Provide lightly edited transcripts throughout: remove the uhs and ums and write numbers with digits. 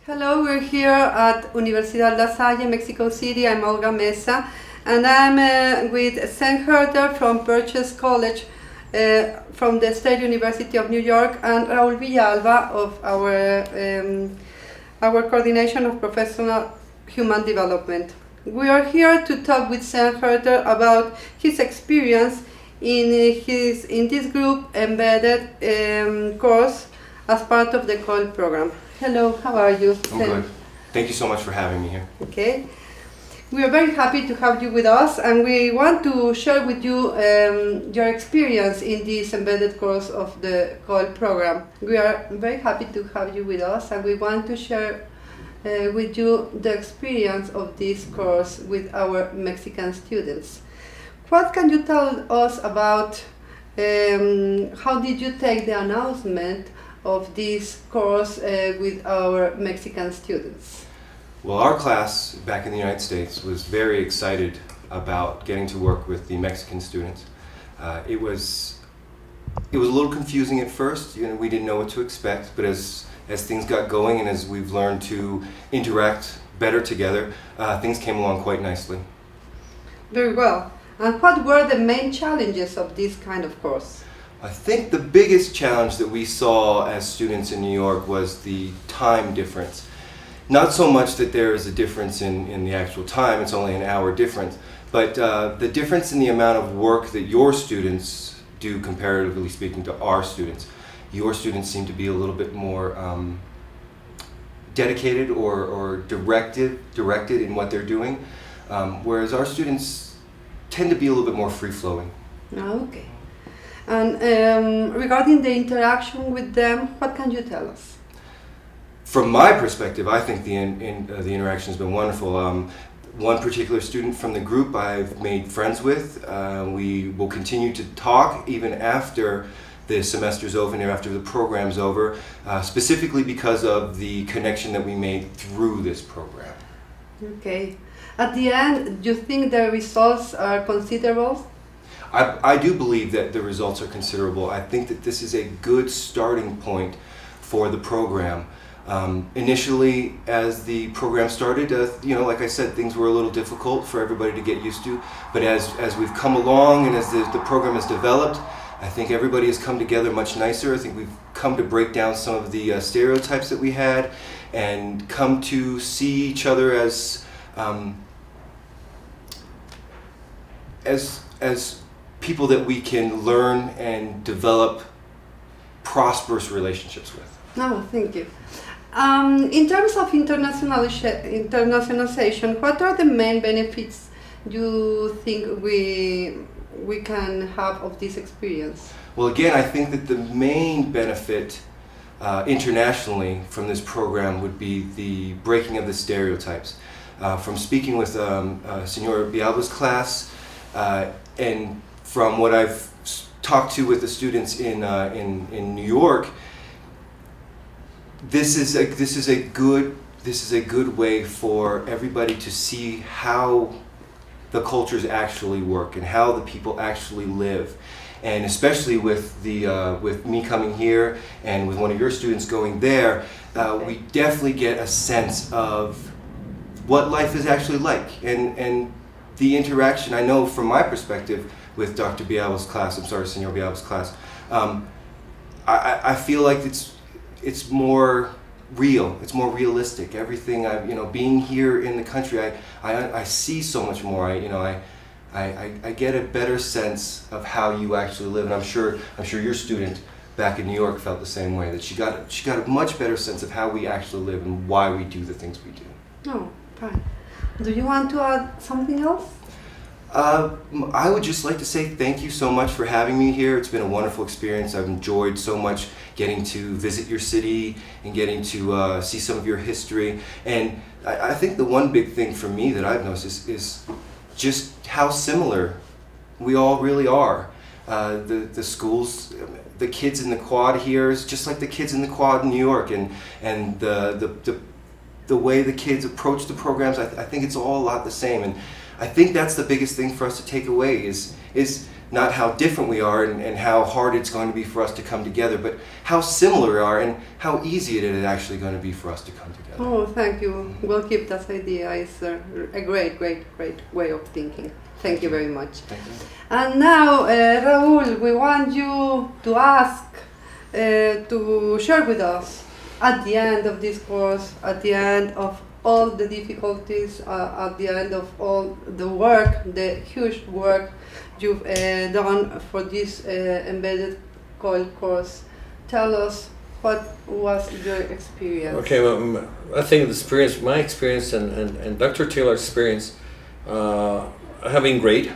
Hello, we're here at Universidad La Salle, Mexico City. I'm Olga Mesa, and I'm with Sam Herter from Purchase College from the State University of New York, and Raúl Villalba of our Coordination of Professional Human Development. We are here to talk with Sam Herter about his experience in this group embedded course as part of the Coil program. Hello, how are you? I'm good. Thank you so much for having me here. Okay. We are very happy to have you with us, and we want to share with you your experience in this embedded course of the Coil program. We are very happy to have you with us, and we want to share with you the experience of this course with our Mexican students. What can you tell us about how did you take the announcement of this course with our Mexican students? Well, our class back in the United States was very excited about getting to work with the Mexican students. It was a little confusing at first. We didn't know what to expect, but as things got going and as we've learned to interact better together, things came along quite nicely. Very well. And what were the main challenges of this kind of course? I think the biggest challenge that we saw as students in New York was the time difference. Not so much that there is a difference in the actual time, it's only an hour difference, but the difference in the amount of work that your students do comparatively speaking to our students. Your students seem to be a little bit more dedicated or directed in what they're doing, whereas our students tend to be a little bit more free-flowing. Okay. And regarding the interaction with them, what can you tell us? From my perspective, I think the interaction has been wonderful. One particular student from the group I've made friends with. We will continue to talk even after the semester's over and after the program's over, specifically because of the connection that we made through this program. Okay. At the end, do you think the results are considerable? I do believe that the results are considerable. I think that this is a good starting point for the program. Initially, as the program started, like I said, things were a little difficult for everybody to get used to. But as we've come along and as the program has developed, I think everybody has come together much nicer. I think we've come to break down some of the stereotypes that we had and come to see each other as people that we can learn and develop prosperous relationships with. No, thank you. In terms of internationalization, what are the main benefits you think we can have of this experience? Well, again, I think that the main benefit internationally from this program would be the breaking of the stereotypes. From speaking with Senor Villalba's class and from what I've talked to with the students in New York, this is a good way for everybody to see how the cultures actually work and how the people actually live, and especially with me coming here and with one of your students going there, we definitely get a sense of what life is actually like, and the interaction. I know from my perspective with Dr. Villalba's class, Senor Villalba's class, I feel like it's more real, it's more realistic. Everything, being here in the country, I see so much more. I get a better sense of how you actually live, and I'm sure your student back in New York felt the same way, that she got a much better sense of how we actually live and why we do the things we do. Oh, fine. Do you want to add something else? I would just like to say thank you so much for having me here. It's been a wonderful experience. I've enjoyed so much getting to visit your city and getting to see some of your history. And I think the one big thing for me that I've noticed is just how similar we all really are. The schools, the kids in the quad here is just like the kids in the quad in New York, and the way the kids approach the programs, I think it's all a lot the same. And I think that's the biggest thing for us to take away is not how different we are and how hard it's going to be for us to come together, but how similar we are and how easy it is actually going to be for us to come together. Oh, thank you. We'll keep that idea. It's a great way of thinking. Thank you very much. Thank you. And now, Raul, we want you to ask, to share with us at the end of this course, at the end of all the difficulties, at the end of all the work, the huge work you've done for this embedded Coil course. Tell us, what was your experience? Okay, well, I think my experience and Dr. Taylor's experience have been great.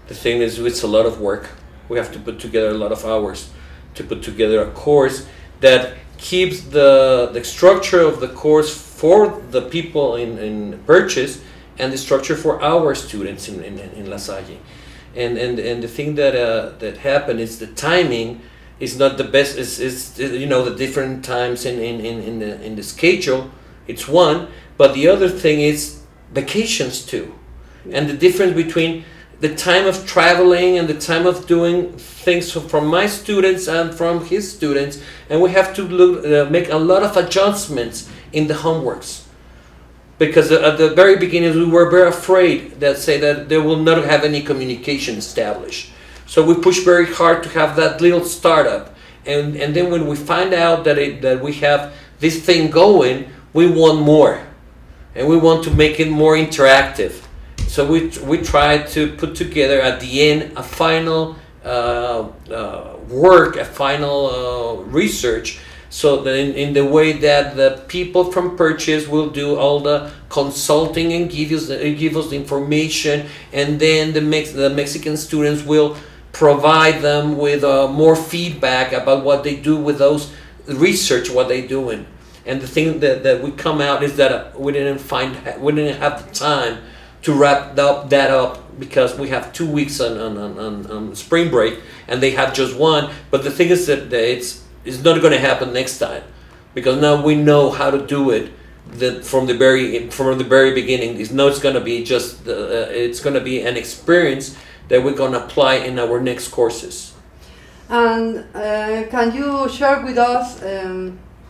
The thing is, it's a lot of work. We have to put together a lot of hours to put together a course that keeps the structure of the course for the people in purchase and the structure for our students in La Salle. And the thing that happened is the timing is not the best. Is the different times in the schedule. It's one, but the other thing is vacations too, and the difference between the time of traveling and the time of doing things from my students and from his students, and we have to make a lot of adjustments in the homeworks. Because at the very beginning we were very afraid that they will not have any communication established. So we pushed very hard to have that little startup. And then when we find out that we have this thing going, we want more. And we want to make it more interactive. So we tried to put together at the end a final work, a final research, so that in the way that the people from purchase will do all the consulting and give us the information, and then the Mexican students will provide them with more feedback about what they do with those research, what they're doing. And the thing that we come out is that we didn't have the time to wrap that up because we have 2 weeks on spring break and they have just one. But the thing is that it's not going to happen next time, because now we know how to do it. From the very beginning, it's going to be just it's going to be an experience that we're going to apply in our next courses. And can you share with us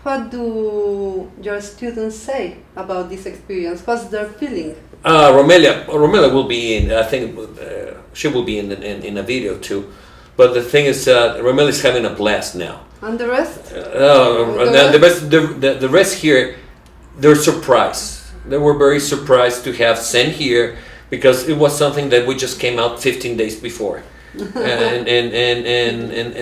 what do your students say about this experience? What's their feeling? Romelia will be in. I think she will be in a video too. But the thing is, Romelia is having a blast now. And the rest? The rest here, they're surprised. They were very surprised to have sent here, because it was something that we just came out 15 days before. and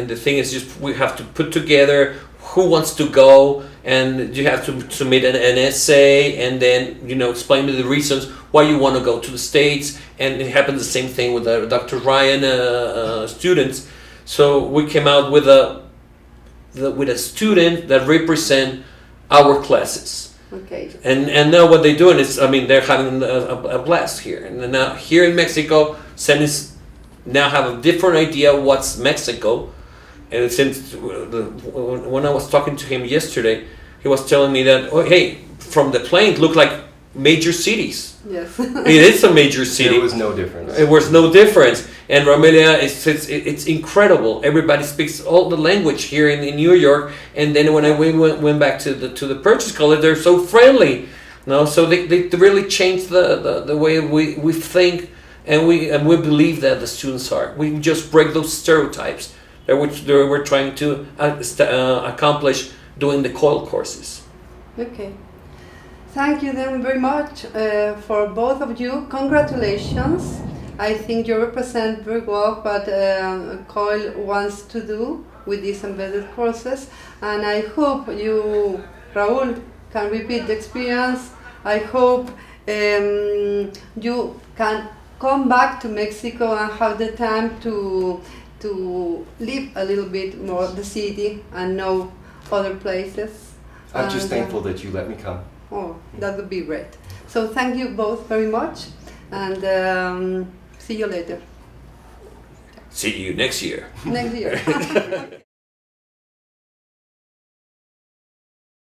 the thing is, just we have to put together who wants to go, and you have to submit an essay, and then explain the reasons why you want to go to the States. And it happened the same thing with Dr. Ryan students. So we came out with a student that represent our classes. Okay. And now what they're doing is, they're having a blast here. And now here in Mexico, students now have a different idea what's Mexico. And since when I was talking to him yesterday, he was telling me that, from the plane it looked like major cities. Yes. It is a major city. There was no difference. It was no difference. And Romelia, it's incredible. Everybody speaks all the language here in New York. And then when we went back to the purchase college, they're so friendly. So they really changed the way we think, and we believe that the students are. We just break those stereotypes that we're trying to accomplish doing the Coil courses. Okay. Thank you then very much for both of you. Congratulations. I think you represent very well what Coil wants to do with these embedded courses, and I hope you, Raul, can repeat the experience. I hope you can come back to Mexico and have the time to live a little bit more the city and know other places. I'm just thankful that you let me come. Oh, that would be great. So thank you both very much, and see you later. See you next year. Next year.